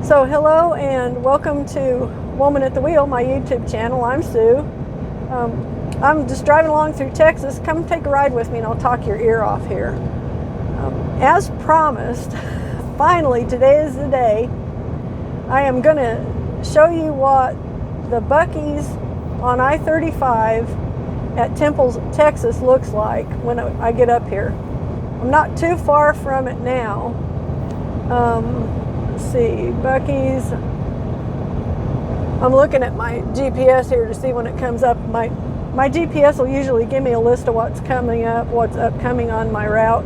So hello and welcome to Woman at the Wheel, my YouTube channel. I'm Sue. I'm just driving along through Texas. Come take a ride with me and I'll talk your ear off here. As promised, finally today is the day. I am going to show you what the Buc-ee's on I-35 at Temple, Texas looks like when I get up here. I'm not too far from it now. Let's see, Buc-ee's. I'm looking at my GPS here to see when it comes up. My GPS will usually give me a list of what's coming up, what's upcoming on my route.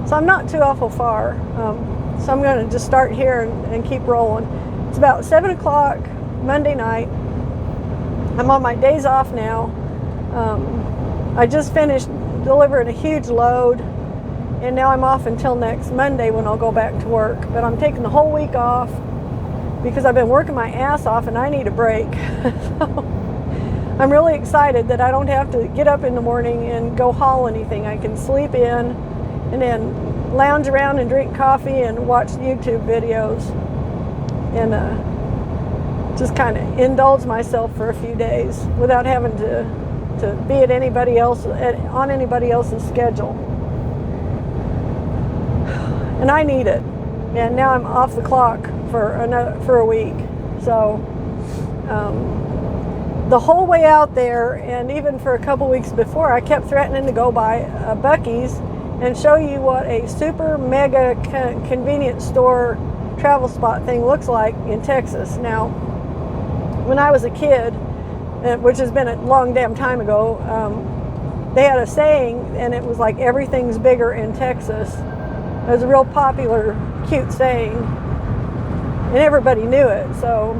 So I'm not too awful far. So I'm going to just start here and keep rolling. It's about 7 o'clock Monday night. I'm on my days off now. I just finished delivering a huge load. And now I'm off until next Monday when I'll go back to work. But I'm taking the whole week off because I've been working my ass off and I need a break. So I'm really excited that I don't have to get up in the morning and go haul anything. I can sleep in and then lounge around and drink coffee and watch YouTube videos and just kind of indulge myself for a few days without having to be at anybody else on anybody else's schedule. And I need it. And now I'm off the clock for a week. So the whole way out there, and even for a couple weeks before, I kept threatening to go by a Buc-ee's and show you what a super mega convenience store travel spot thing looks like in Texas. Now, when I was a kid, which has been a long damn time ago, they had a saying, and it was like, everything's bigger in Texas. It was a real popular, cute saying, and everybody knew it. So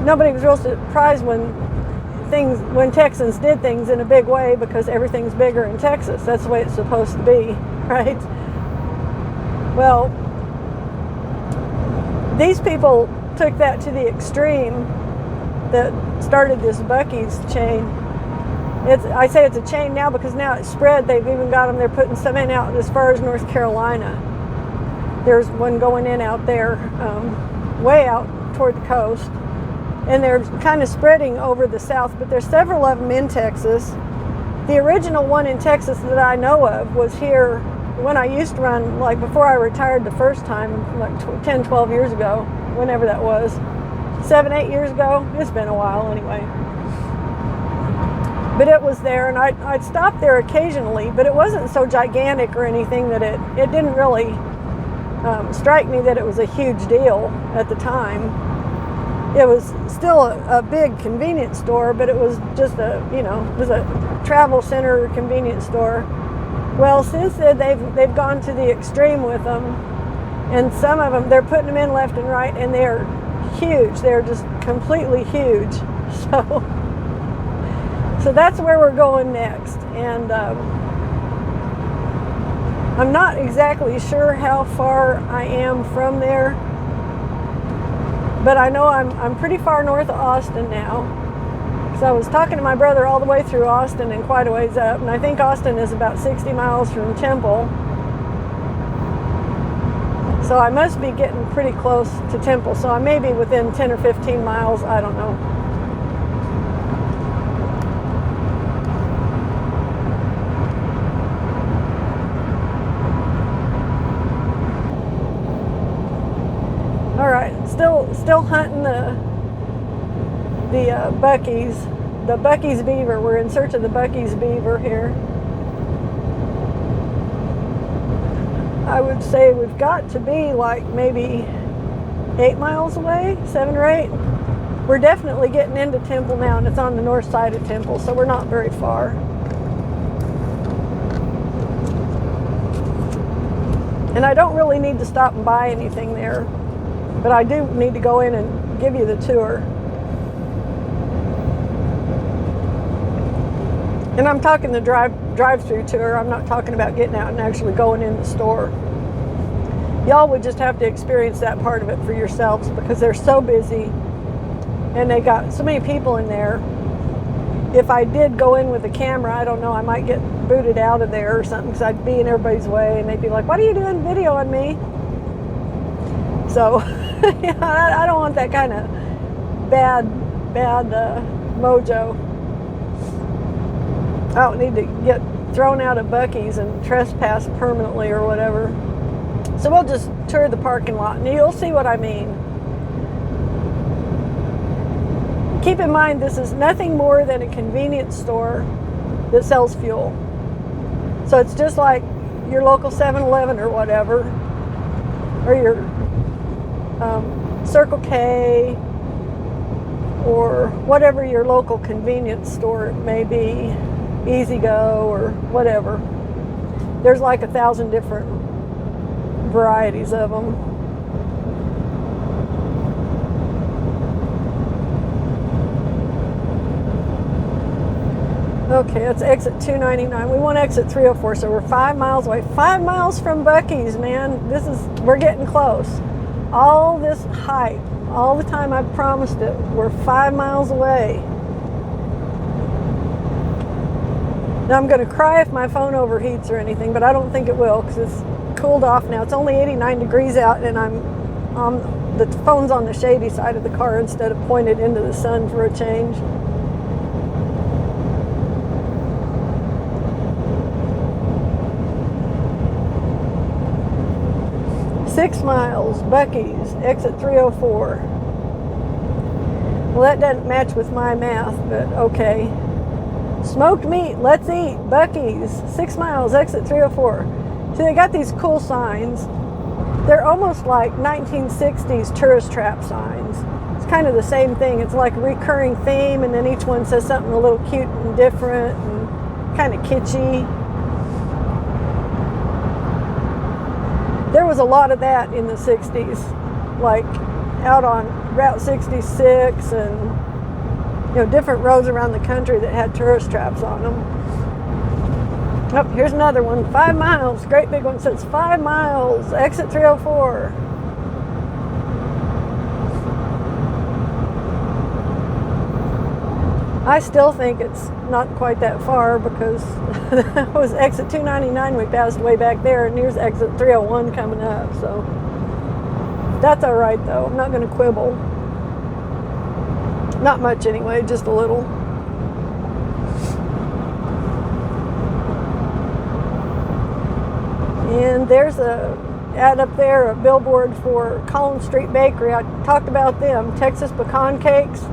nobody was real surprised when Texans did things in a big way, because everything's bigger in Texas. That's the way it's supposed to be, right? Well, these people took that to the extreme that started this Buc-ee's chain. I say it's a chain now because now it's spread. They've even got them, they're putting some in out as far as North Carolina. There's one going in out there, way out toward the coast. And they're kind of spreading over the south, but there's several of them in Texas. The original one in Texas that I know of was here when I used to run, like before I retired the first time, like 10, 12 years ago, whenever that was. 7, 8 years ago. It's been a while anyway. But it was there, and I'd stop there occasionally, but it wasn't so gigantic or anything that it didn't really strike me that it was a huge deal at the time. It was still a big convenience store, but it was just it was a travel center convenience store. Well, since then they've gone to the extreme with them, and some of them, they're putting them in left and right, and they're huge. They're just completely huge. So that's where we're going next, and I'm not exactly sure how far I am from there, but I know I'm pretty far north of Austin now. So I was talking to my brother all the way through Austin and quite a ways up, and I think Austin is about 60 miles from Temple. So I must be getting pretty close to Temple, so I may be within 10 or 15 miles, I don't know. All right, still hunting the Buc-ee's, the Buc-ee's beaver. We're in search of the Buc-ee's beaver here. I would say we've got to be like maybe 8 miles away, 7 or 8. We're definitely getting into Temple now, and it's on the north side of Temple, so we're not very far. And I don't really need to stop and buy anything there, but I do need to go in and give you the tour. And I'm talking the drive-through tour. I'm not talking about getting out and actually going in the store. Y'all would just have to experience that part of it for yourselves, because they're so busy and they got so many people in there. If I did go in with a camera, I don't know, I might get booted out of there or something, because I'd be in everybody's way and they'd be like, what are you doing video on me? So Yeah, I don't want that kind of bad mojo. I don't need to get thrown out of Buc-ee's and trespass permanently or whatever. So we'll just tour the parking lot and you'll see what I mean. Keep in mind, this is nothing more than a convenience store that sells fuel. So it's just like your local 7-Eleven or whatever, or your Circle K, or whatever your local convenience store may be, Easy Go or whatever. There's like 1,000 different varieties of them. Okay, that's exit 299. We want exit 304, so we're 5 miles away. 5 miles from Buc-ee's, man. We're getting close. All this hype, all the time I've promised it, we're 5 miles away. Now I'm going to cry if my phone overheats or anything, but I don't think it will because it's cooled off now. It's only 89 degrees out and the phone's on the shady side of the car instead of pointed into the sun for a change. Six miles, Buc-ee's, exit 304. Well, that doesn't match with my math, but okay. Smoked meat, let's eat, Buc-ee's, 6 miles, exit 304. See, they got these cool signs. They're almost like 1960s tourist trap signs. It's kind of the same thing. It's like a recurring theme, and then each one says something a little cute and different and kind of kitschy. There was a lot of that in the 60s, like out on Route 66 and different roads around the country that had tourist traps on them. Oh, here's another one, 5 miles, great big one, says 5 miles, exit 304. I still think it's not quite that far because that was exit 299 we passed way back there, and here's exit 301 coming up, so that's all right though. I'm not going to quibble. Not much anyway, just a little. And there's a ad up there, a billboard for Collins Street Bakery. I talked about them, Texas pecan cakes.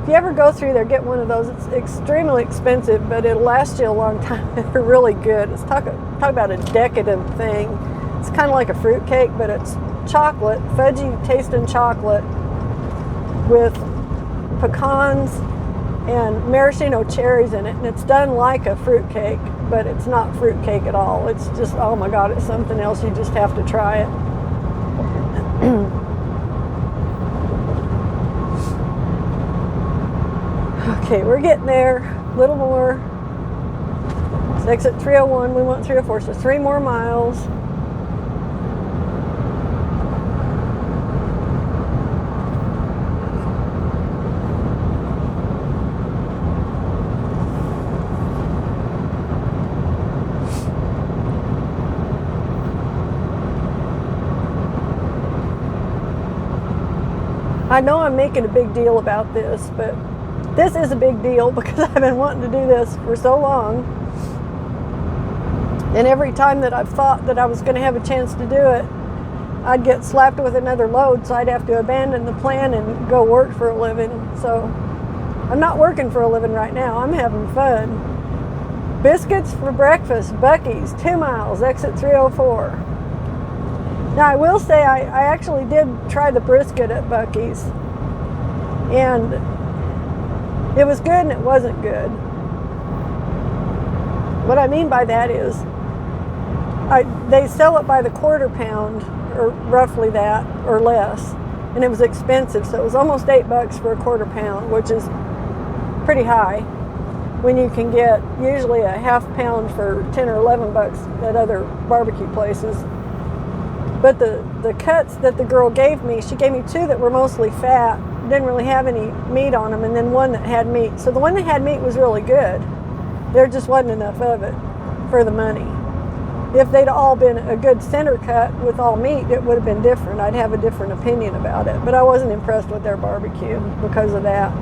If you ever go through there, get one of those. It's extremely expensive, but it'll last you a long time. They're really good. It's talk about a decadent thing. It's kind of like a fruit cake, but it's chocolate, fudgy tasting chocolate with pecans and maraschino cherries in it, and it's done like a fruit cake, but it's not fruit cake at all. It's just, oh my God, it's something else. You just have to try it. Okay, we're getting there. A little more. It's exit 301. We want 304, so 3 more miles. I know I'm making a big deal about this, but this is a big deal because I've been wanting to do this for so long. And every time that I've thought that I was going to have a chance to do it, I'd get slapped with another load, so I'd have to abandon the plan and go work for a living. So I'm not working for a living right now. I'm having fun. Biscuits for breakfast, Buc-ee's, 2 miles, exit 304. Now I will say I actually did try the brisket at Buc-ee's, and it was good and it wasn't good. What I mean by that is they sell it by the quarter pound, or roughly that, or less, and it was expensive, so it was almost $8 for a quarter pound, which is pretty high when you can get usually a half pound for 10 or $11 at other barbecue places. But the cuts that the girl gave me, she gave me 2 that were mostly fat, didn't really have any meat on them, and then 1 that had meat. So the one that had meat was really good. There just wasn't enough of it for the money. If they'd all been a good center cut with all meat, it would have been different. I'd have a different opinion about it. But I wasn't impressed with their barbecue because of that,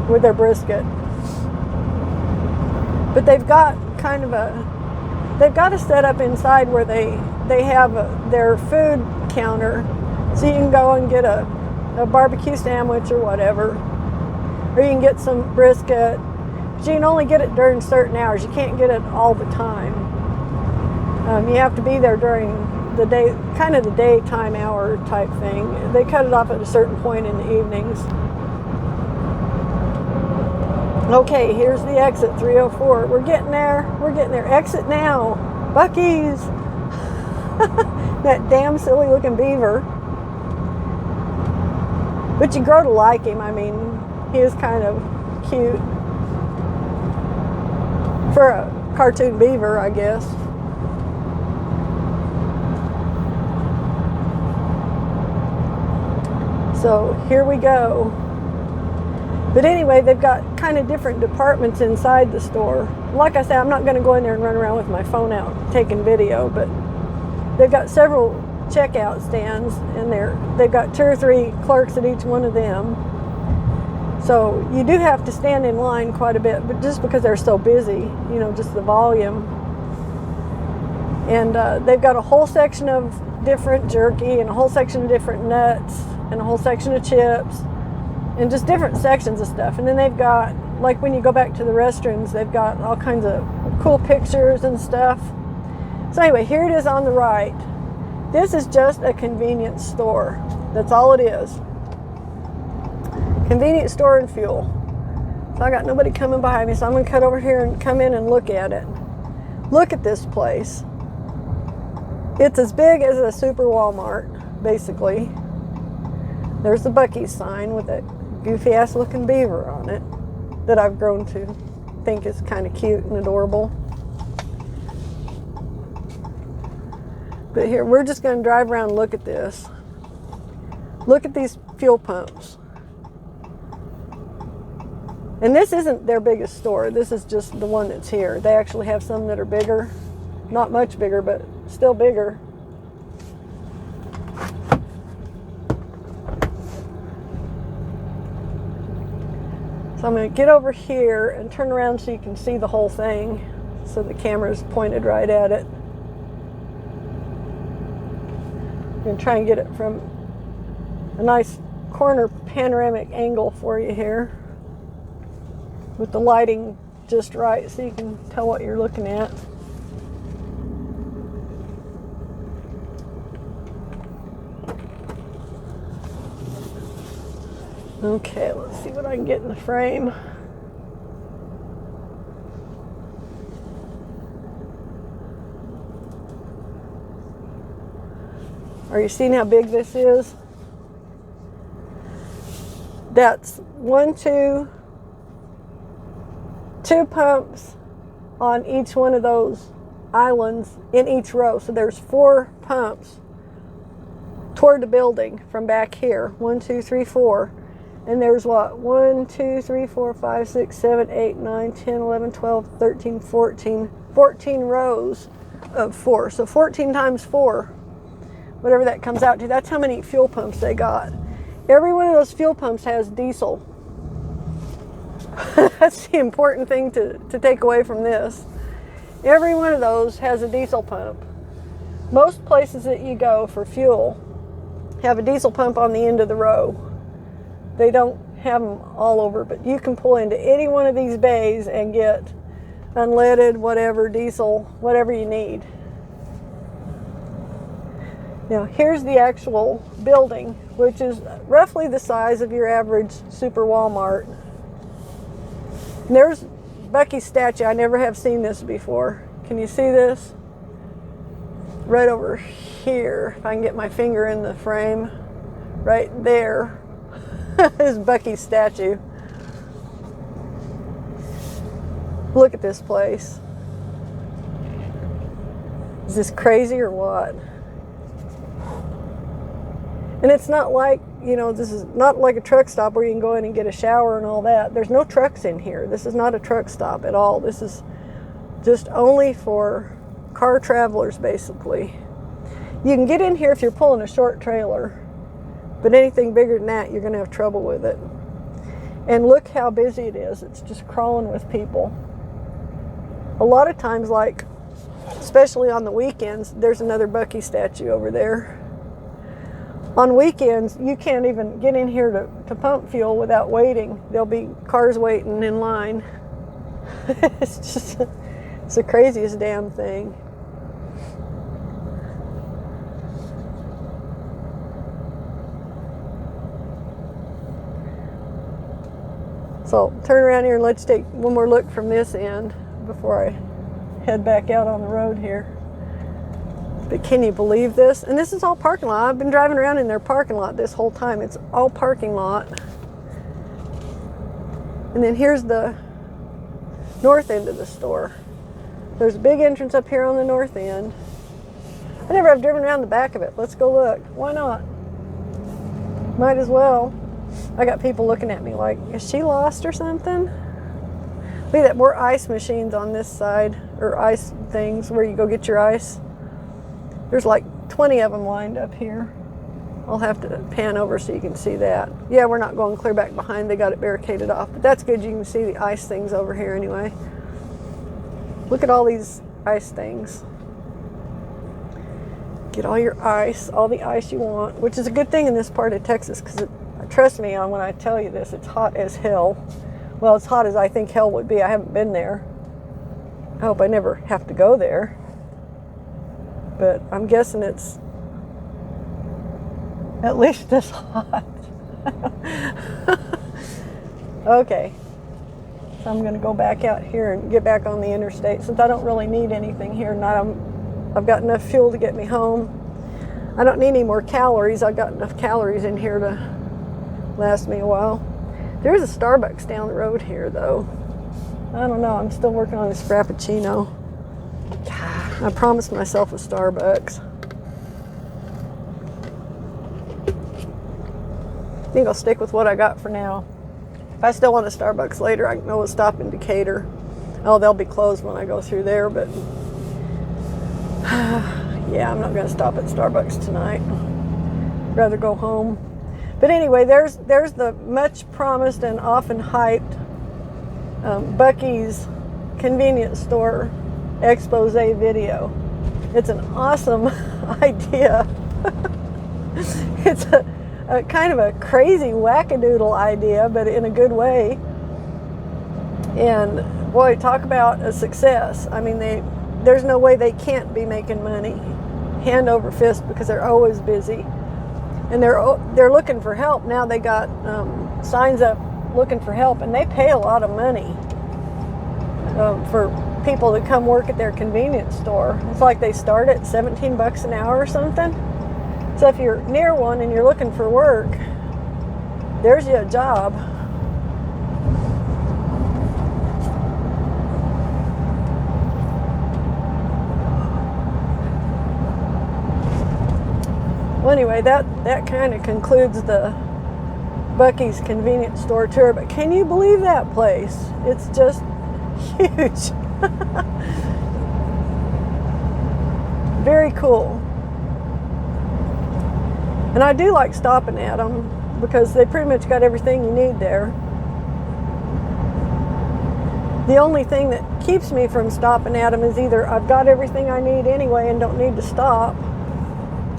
with their brisket. But they've got kind of they've got a setup inside where they have their food counter, so you can go and get a barbecue sandwich or whatever, or you can get some brisket. But you can only get it during certain hours. You can't get it all the time. You have to be there during the day, kind of the daytime hour type thing. They cut it off at a certain point in the evenings. Okay, here's the exit, 304. We're getting there. We're getting there. Exit now. Buc-ee's. That damn silly looking beaver. But you grow to like him. I mean, he is kind of cute. For a cartoon beaver, I guess. So here we go. But anyway, they've got kind of different departments inside the store. Like I said, I'm not going to go in there and run around with my phone out taking video, but they've got several checkout stands in there. They've got 2 or 3 clerks at each one of them. So you do have to stand in line quite a bit, but just because they're so busy, you know, just the volume. And they've got a whole section of different jerky and a whole section of different nuts and a whole section of chips and just different sections of stuff. And then they've got, like when you go back to the restrooms, they've got all kinds of cool pictures and stuff. So anyway, here it is on the right. This is just a convenience store. That's all it is. Convenience store and fuel. So I got nobody coming behind me, so I'm going to cut over here and come in and look at it. Look at this place. It's as big as a super Walmart, basically. There's the Buc-ee sign with that goofy ass looking beaver on it that I've grown to think is kind of cute and adorable. But here, we're just going to drive around and look at this. Look at these fuel pumps. And this isn't their biggest store. This is just the one that's here. They actually have some that are bigger. Not much bigger, but still bigger. So I'm going to get over here and turn around so you can see the whole thing. So the camera's pointed right at it. I'm going to try and get it from a nice corner panoramic angle for you here, with the lighting just right so you can tell what you're looking at. Okay, let's see what I can get in the frame. Are you seeing how big this is? That's 2 pumps on each one of those islands in each row. So there's 4 pumps toward the building from back here. 1, 2, 3, 4. And there's what? 1, 2, 3, 4, 5, 6, 7, 8, 9, 10, 11, 12, 13, 14. 14 rows of 4. So 14 times 4, whatever that comes out to. That's how many fuel pumps they got. Every one of those fuel pumps has diesel. That's the important thing to take away from this. Every one of those has a diesel pump. Most places that you go for fuel have a diesel pump on the end of the row. They don't have them all over, but you can pull into any one of these bays and get unleaded, whatever, diesel, whatever you need. Now, here's the actual building, which is roughly the size of your average super Walmart. And there's Bucky's statue. I never have seen this before. Can you see this? Right over here, if I can get my finger in the frame. Right there is Bucky's statue. Look at this place. Is this crazy or what? And it's not like, you know, this is not like a truck stop where you can go in and get a shower and all that. There's no trucks in here. This is not a truck stop at all. This is just only for car travelers, basically. You can get in here if you're pulling a short trailer, but anything bigger than that, you're going to have trouble with it. And look how busy it is. It's just crawling with people. A lot of times, like, especially on the weekends, there's another Bucky statue over there. On weekends, you can't even get in here to pump fuel without waiting. There'll be cars waiting in line. It's the craziest damn thing. So turn around here and let's take one more look from this end before I head back out on the road here. But can you believe this? And this is all parking lot. I've been driving around in their parking lot this whole time. It's all parking lot. And then here's the north end of the store. There's a big entrance up here on the north end. I never have driven around the back of it. Let's go look. Why not? Might as well. I got people looking at me like, is she lost or something? Look at that, more ice machines on this side, or ice things where you go get your ice. There's like 20 of them lined up here. I'll have to pan over so you can see that. Yeah, we're not going clear back behind. They got it barricaded off, but that's good. You can see the ice things over here anyway. Look at all these ice things. Get all your ice, all the ice you want, which is a good thing in this part of Texas, because trust me when I tell you this, it's hot as hell. Well, as hot as I think hell would be. I haven't been there. I hope I never have to go there. But I'm guessing it's at least this hot. Okay. So I'm going to go back out here and get back on the interstate since I don't really need anything here. I've got enough fuel to get me home. I don't need any more calories. I've got enough calories in here to last me a while. There's a Starbucks down the road here, though. I don't know. I'm still working on this Frappuccino. I promised myself a Starbucks. I think I'll stick with what I got for now. If I still want a Starbucks later, I can always stop in Decatur. Oh, they'll be closed when I go through there, but yeah, I'm not going to stop at Starbucks tonight. I'd rather go home. But anyway, there's the much promised and often hyped Buc-ee's convenience store expose video. It's an awesome idea. It's a kind of a crazy wackadoodle idea, but in a good way. And boy, talk about a success. I mean, there's no way they can't be making money hand over fist because they're always busy. And they're looking for help. Now they got signs up looking for help, and they pay a lot of money for people to come work at their convenience store. It's like they start at $17 an hour or something. So if you're near one and you're looking for work, there's you a job. Well, anyway, that kind of concludes the Buc-ee's convenience store tour. But can you believe that place? It's just huge. Very cool. And I do like stopping at them because they pretty much got everything you need there. The only thing that keeps me from stopping at them is either I've got everything I need anyway and don't need to stop,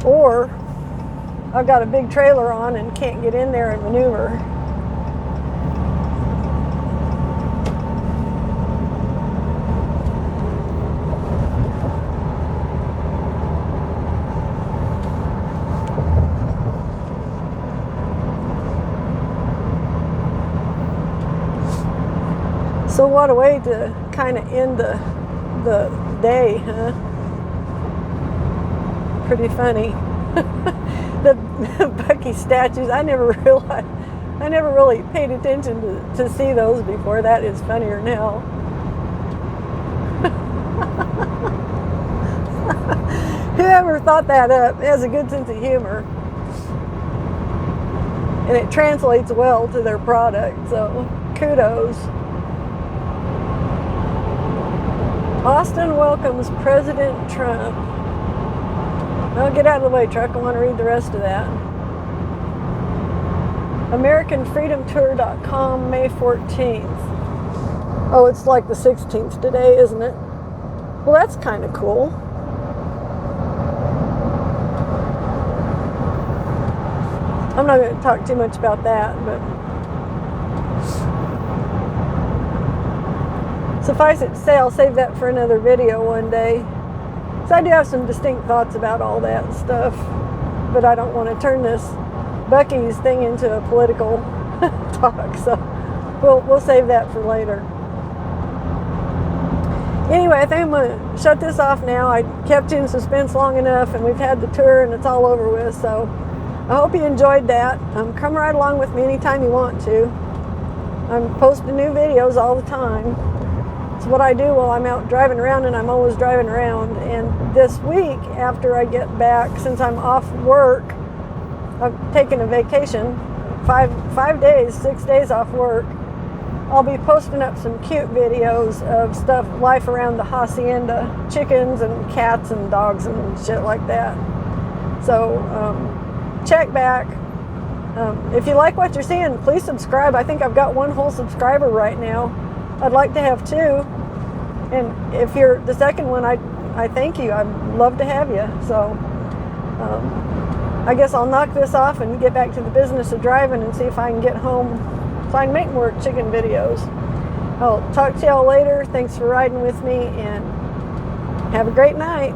or I've got a big trailer on and can't get in there and maneuver. So what a way to kind of end the day, huh? Pretty funny. The Bucky statues, I never really paid attention to see those before. That is funnier now. Whoever thought that up has a good sense of humor. And it translates well to their product, so kudos. Austin welcomes President Trump. Well, get out of the way, truck. I want to read the rest of that. AmericanFreedomTour.com, May 14th. Oh, it's like the 16th today, isn't it? Well, that's kind of cool. I'm not going to talk too much about that, but suffice it to say, I'll save that for another video one day. So I do have some distinct thoughts about all that stuff, but I don't want to turn this Bucky's thing into a political talk, so we'll save that for later. Anyway, I think I'm going to shut this off now. I kept you in suspense long enough, and we've had the tour, and it's all over with, so I hope you enjoyed that. Come right along with me anytime you want to. I'm posting new videos all the time. It's what I do while I'm out driving around, and I'm always driving around. And this week, after I get back, since I'm off work, I've taken a vacation, 5 days, 6 days off work. I'll be posting up some cute videos of stuff, life around the hacienda, chickens and cats and dogs and shit like that. So check back. If you like what you're seeing, please subscribe. I think I've got one whole subscriber right now. I'd like to have 2. And if you're the second one, I thank you. I'd love to have you. So I guess I'll knock this off and get back to the business of driving and see if I can get home so I can make more chicken videos. I'll talk to y'all later. Thanks for riding with me, and have a great night.